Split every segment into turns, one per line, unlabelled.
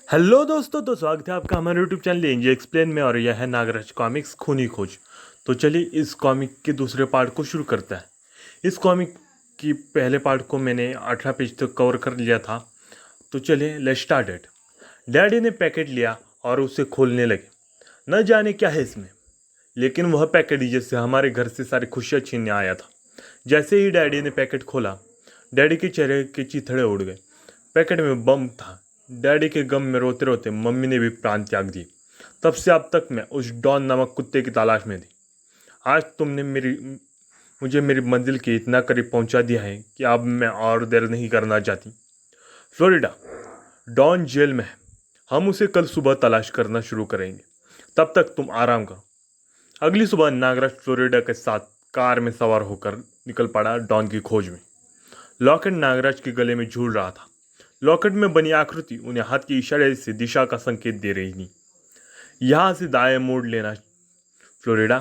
Hello दोस्तों, तो स्वागत है आपका हमारे यूट्यूब चैनल एनजे एक्सप्लेन में। और यह है नागराज कॉमिक्स खूनी खोज। तो चलिए इस कॉमिक के दूसरे पार्ट को शुरू करते हैं। इस कॉमिक की पहले पार्ट को मैंने 18 पेज तक कवर कर लिया था। तो चलिए लेट्स स्टार्ट इट। डैडी ने पैकेट लिया और उसे खोलने लगे। न जाने क्या है इसमें, लेकिन वह पैकेट जैसे हमारे घर से सारी खुशियाँ छीनने आया था। जैसे ही डैडी ने पैकेट खोला, डैडी के चेहरे के चिथड़े उड़ गए। पैकेट में बम था। डैडी के गम में रोते रोते मम्मी ने भी प्राण त्याग दिए। तब से अब तक मैं उस डॉन नामक कुत्ते की तलाश में थी। आज तुमने मुझे मेरी मंजिल के इतना करीब पहुंचा दिया है कि अब मैं और देर नहीं करना चाहती। फ्लोरिडा, डॉन जेल में है। हम उसे कल सुबह तलाश करना शुरू करेंगे। तब तक तुम आराम करो। अगली सुबह नागराज फ्लोरिडा के साथ कार में सवार होकर निकल पड़ा डॉन की खोज में। लॉकेट नागराज के गले में झूल रहा था। लॉकेट में बनी आकृति उन्हें हाथ के इशारे से दिशा का संकेत दे रही थी। यहाँ से दाएं मोड़ लेना फ्लोरिडा।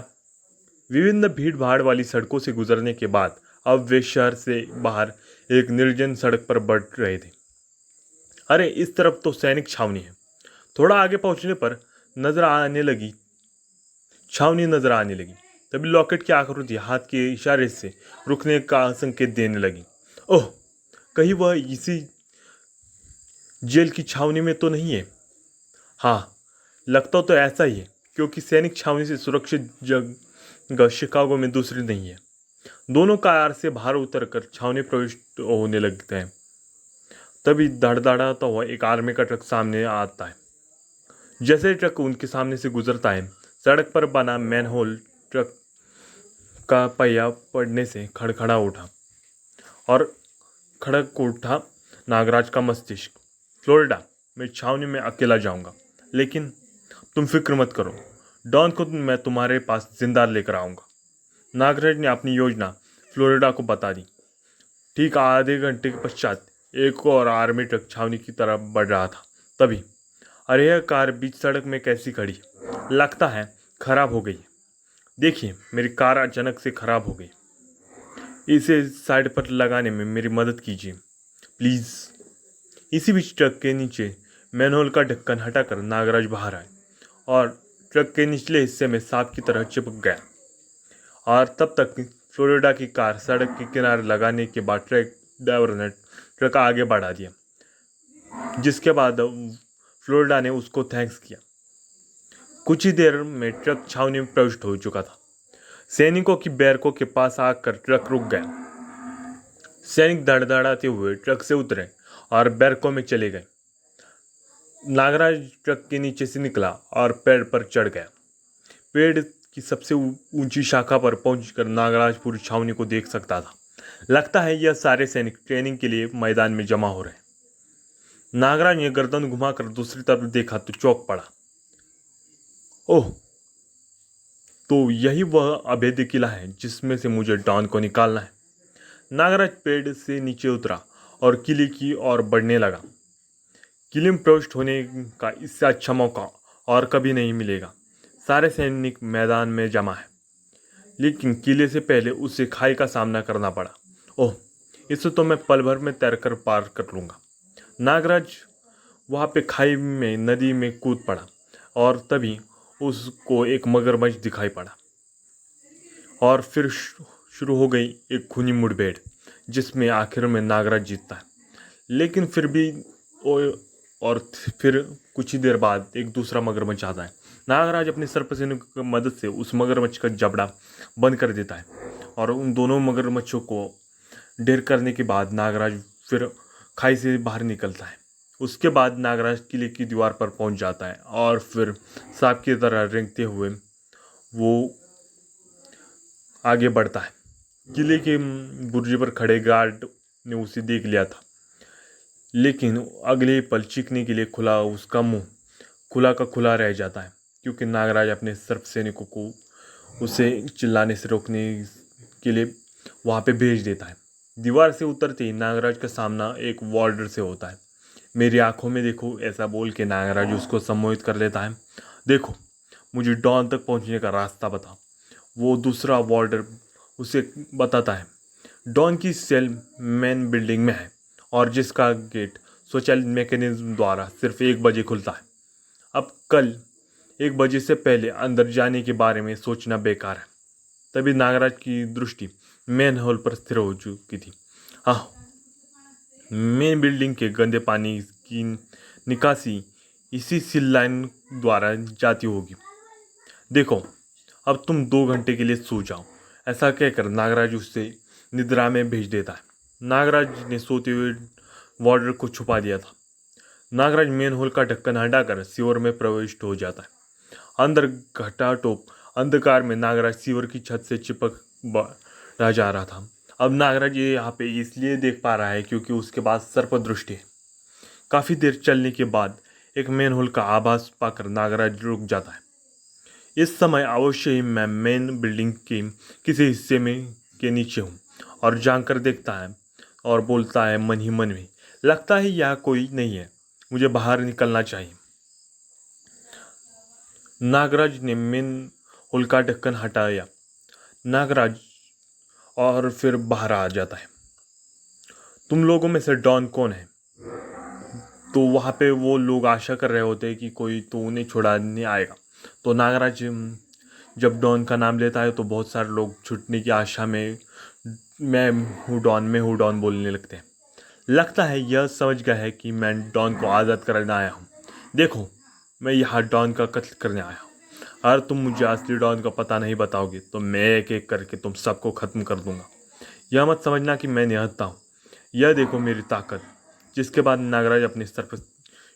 विभिन्न भीड़ भाड़ वाली सड़कों से गुजरने के बाद अब वे शहर से बाहर एक निर्जन सड़क पर बढ़ रहे थे। अरे, इस तरफ तो सैनिक छावनी है। थोड़ा आगे पहुंचने पर छावनी नजर आने लगी। तभी लॉकेट की आकृति हाथ के इशारे से रुकने का संकेत देने लगी। ओह, कहीं वह इसी जेल की छावनी में तो नहीं है? हाँ, लगता तो ऐसा ही है, क्योंकि सैनिक छावनी से सुरक्षित जगह शिकागो में दूसरी नहीं है। दोनों कार से बाहर उतरकर छावनी प्रवेश होने लगते हैं। तभी धड़धड़ाता हुआ एक आर्मी का ट्रक सामने आता है। जैसे ही ट्रक उनके सामने से गुजरता है, सड़क पर बना मैनहोल ट्रक का पहिया पड़ने से खड़खड़ा उठा और खड़क उठा नागराज का मस्तिष्क। फ्लोरिडा, मैं छावनी में अकेला जाऊंगा, लेकिन तुम फिक्र मत करो। डॉन को मैं तुम्हारे पास जिंदा लेकर आऊंगा। नागराज ने अपनी योजना फ्लोरिडा को बता दी। ठीक आधे घंटे के पश्चात एक और आर्मी ट्रक छावनी की तरफ बढ़ रहा था। तभी, अरे यह कार बीच सड़क में कैसी खड़ी? लगता है खराब हो गई। देखिए, मेरी कार अचानक से खराब हो गई। इसे साइड पर लगाने में मेरी मदद कीजिए प्लीज़। इसी बीच ट्रक के नीचे मैनहोल का ढक्कन हटाकर नागराज बाहर आए और ट्रक के निचले हिस्से में सांप की तरह चिपक गया। और तब तक फ्लोरिडा की कार सड़क के किनारे लगाने के बाद ट्रक ड्राइवर ने ट्रक आगे बढ़ा दिया, जिसके बाद फ्लोरिडा ने उसको थैंक्स किया। कुछ ही देर में ट्रक छावनी में प्रविष्ट हो चुका था। सैनिकों की बैरकों के पास आकर ट्रक रुक गया। सैनिक धड़धड़ाते हुए ट्रक से उतरे और बैरकों में चले गए। नागराज ट्रक के नीचे से निकला और पेड़ पर चढ़ गया। पेड़ की सबसे ऊंची शाखा पर पहुंचकर नागराज पूरी छावनी को देख सकता था। लगता है यह सारे सैनिक ट्रेनिंग के लिए मैदान में जमा हो रहे। नागराज ने गर्दन घुमाकर दूसरी तरफ देखा तो चौंक पड़ा। ओह, तो यही वह अभेद्य किला है जिसमें से मुझे डॉन को निकालना है। नागराज पेड़ से नीचे उतरा और किले की ओर बढ़ने लगा। किले में प्रविष्ट होने का इससे अच्छा मौका और कभी नहीं मिलेगा। सारे सैनिक मैदान में जमा है, लेकिन किले से पहले उसे खाई का सामना करना पड़ा। ओह, इसे तो मैं पल भर में तैरकर पार कर लूँगा। नागराज वहाँ पे खाई में नदी में कूद पड़ा और तभी उसको एक मगरमच्छ दिखाई पड़ा। और फिर शुरू हो गई एक खूनी मुठभेड़, जिसमें आखिर में नागराज जीतता है। लेकिन फिर भी और फिर कुछ ही देर बाद एक दूसरा मगरमच्छ आता है। नागराज अपने सर्पसेना की मदद से उस मगरमच्छ का जबड़ा बंद कर देता है और उन दोनों मगरमच्छों को ढेर करने के बाद नागराज फिर खाई से बाहर निकलता है। उसके बाद नागराज किले की दीवार पर पहुंच जाता है और फिर सांप की तरह रेंगते हुए वो आगे बढ़ता है। किले के बुर्जे पर खड़े गार्ड ने उसे देख लिया था, लेकिन अगले पल चीखने के लिए उसका मुंह खुला का खुला रह जाता है, क्योंकि नागराज अपने सर्प सैनिकों को उसे चिल्लाने से रोकने के लिए वहाँ पे भेज देता है। दीवार से उतरते ही नागराज का सामना एक वार्डर से होता है। मेरी आंखों में देखो, ऐसा बोल के नागराज उसको सम्मोहित कर लेता है। देखो, मुझे डॉन तक पहुँचने का रास्ता बता। वो दूसरा वार्डर उसे बताता है। डॉन की सेल मेन बिल्डिंग में है और जिसका गेट स्वचालित मैकेनिज्म द्वारा सिर्फ 1 बजे खुलता है। अब कल 1 बजे से पहले अंदर जाने के बारे में सोचना बेकार है। तभी नागराज की दृष्टि मेन हॉल पर स्थिर हो चुकी थी। हाँ, मेन बिल्डिंग के गंदे पानी की निकासी इसी सील लाइन द्वारा जाती होगी। देखो, अब तुम 2 घंटे के लिए सो जाओ। ऐसा कहकर नागराज उसे निद्रा में भेज देता है। नागराज ने सोते हुए वार्डर को छुपा दिया था। नागराज मेन होल का ढक्कन हटाकर सीवर में प्रविष्ट हो जाता है। अंदर घटाटोप अंधकार में नागराज सीवर की छत से चिपक रह जा रहा था। अब नागराज ये यहाँ पे इसलिए देख पा रहा है क्योंकि उसके पास सर्प दृष्टि है। काफी देर चलने के बाद एक मेन होल का आभास पाकर नागराज रुक जाता है। इस समय अवश्य ही मैं मेन बिल्डिंग के किसी हिस्से में के नीचे हूँ और जानकर देखता है और बोलता है मन ही मन में, लगता है यहाँ कोई नहीं है, मुझे बाहर निकलना चाहिए। नागराज ने मेन होल का ढक्कन हटाया नागराज और फिर बाहर आ जाता है। तुम लोगों में से डॉन कौन है? तो वहाँ पे वो लोग आशा कर रहे होते हैं कि कोई तो उन्हें छुड़ाने आएगा। तो नागराज जब डॉन का नाम लेता है तो बहुत सारे लोग छुटने की आशा में मैं हूँ डॉन बोलने लगते हैं। लगता है यह समझ गया है कि मैं डॉन को आज़ाद करने आया हूँ। देखो, मैं यहाँ डॉन का कत्ल करने आया हूँ। अगर तुम मुझे असली डॉन का पता नहीं बताओगे तो मैं एक एक करके तुम सबको ख़त्म कर दूंगा। यह मत समझना कि मैं निहत्था हूँ। यह देखो मेरी ताकत। जिसके बाद नागराज अपनी सर्प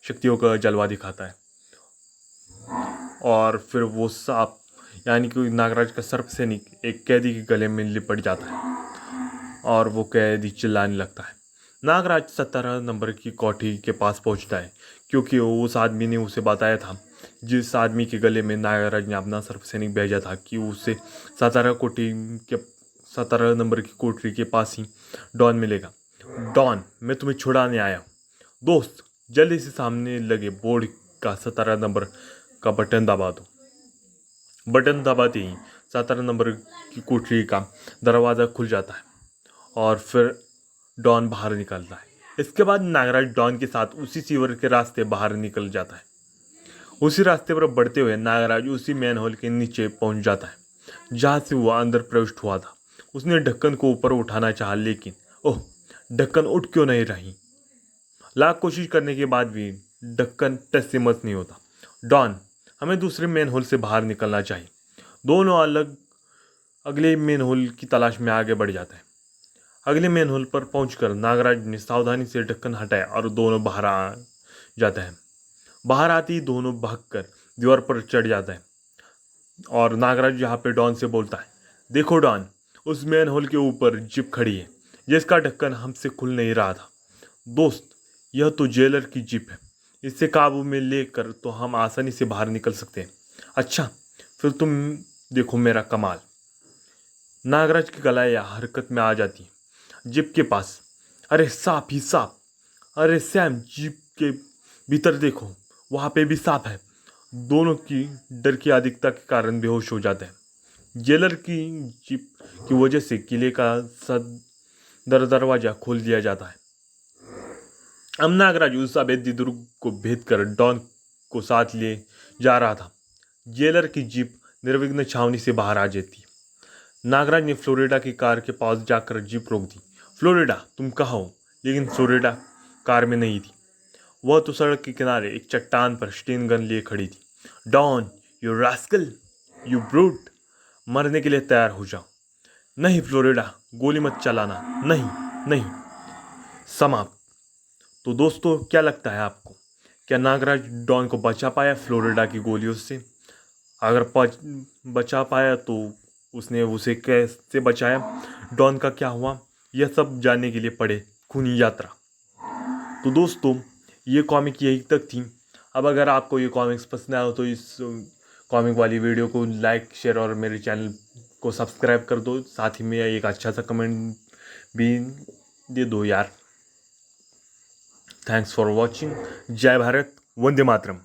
शक्तियों का जलवा दिखाता है और फिर वो सांप यानी कि नागराज का सर्प सैनिक एक कैदी के गले में लिपट जाता है और वो कैदी चिल्लाने लगता है। नागराज 17 नंबर की कोठी के पास पहुंचता है क्योंकि उस आदमी ने उसे बताया था, जिस आदमी के गले में नागराज ने अपना सर्प सैनिक भेजा था, कि उसे 17 नंबर की कोठरी के पास ही डॉन मिलेगा। डॉन, मैं तुम्हें छुड़ाने आया हूँ। दोस्त, जल्दी से सामने लगे बोर्ड का 17 नंबर का बटन दबा दो। बटन दबाते ही 17 नंबर की कोठरी का दरवाज़ा खुल जाता है और फिर डॉन बाहर निकलता है। इसके बाद नागराज डॉन के साथ उसी सीवर के रास्ते बाहर निकल जाता है। उसी रास्ते पर बढ़ते हुए नागराज उसी मैन होल के नीचे पहुंच जाता है जहाँ से वह अंदर प्रविष्ट हुआ था। उसने ढक्कन को ऊपर उठाना चाहा, लेकिन ओह, ढक्कन उठ क्यों नहीं रही। लाख कोशिश करने के बाद भी ढक्कन टस से मस नहीं होता। डॉन, हमें दूसरे मेन होल से बाहर निकलना चाहिए। दोनों अगले मेन होल की तलाश में आगे बढ़ जाते हैं। अगले मेन होल पर पहुंचकर नागराज ने सावधानी से ढक्कन हटाया और दोनों बाहर आ जाते हैं। बाहर आते ही दोनों भागकर दीवार पर चढ़ जाते हैं और नागराज यहाँ पे डॉन से बोलता है, देखो डॉन, उस मेन होल के ऊपर जीप खड़ी है जिसका ढक्कन हमसे खुल नहीं रहा था। दोस्त, यह तो जेलर की जीप है। इसे काबू में लेकर तो हम आसानी से बाहर निकल सकते हैं। अच्छा, फिर तुम देखो मेरा कमाल। नागराज की कलाइयाँ हरकत में आ जाती हैं जीप के पास। अरे सांप ही सांप। अरे सैम, जीप के भीतर देखो, वहाँ पे भी सांप है। दोनों की डर की अधिकता के कारण बेहोश हो जाते हैं। जेलर की जीप की वजह से किले का दरवाजा खोल दिया जाता है। अब नागराज उस अभेद्य दुर्ग को भेद कर डॉन को साथ ले जा रहा था। जेलर की जीप निर्विघ्न छावनी से बाहर आ जाती। नागराज ने फ्लोरिडा की कार के पास जाकर जीप रोक दी। फ्लोरिडा, तुम कहाँ हो? लेकिन फ्लोरिडा कार में नहीं थी। वह तो सड़क के किनारे एक चट्टान पर स्टेन गन लिए खड़ी थी। Don, you rascal, you brute, मरने के लिए तैयार हो जाओ। नहीं फ्लोरिडा, गोली मत चलाना। नहीं नहीं। समाप्त। तो दोस्तों, क्या लगता है आपको? क्या नागराज डॉन को बचा पाया फ्लोरिडा की गोलियों से? अगर बचा पाया तो उसने उसे कैसे बचाया? डॉन का क्या हुआ? यह सब जानने के लिए पढ़े खूनी यात्रा। तो दोस्तों, ये कॉमिक यही तक थी। अब अगर आपको ये कॉमिक्स पसंद आया हो तो इस कॉमिक वाली वीडियो को लाइक, शेयर और मेरे चैनल को सब्सक्राइब कर दो। साथ ही में एक अच्छा सा कमेंट भी दे दो यार। Thanks for watching. जय भारत, वंदे मातरम।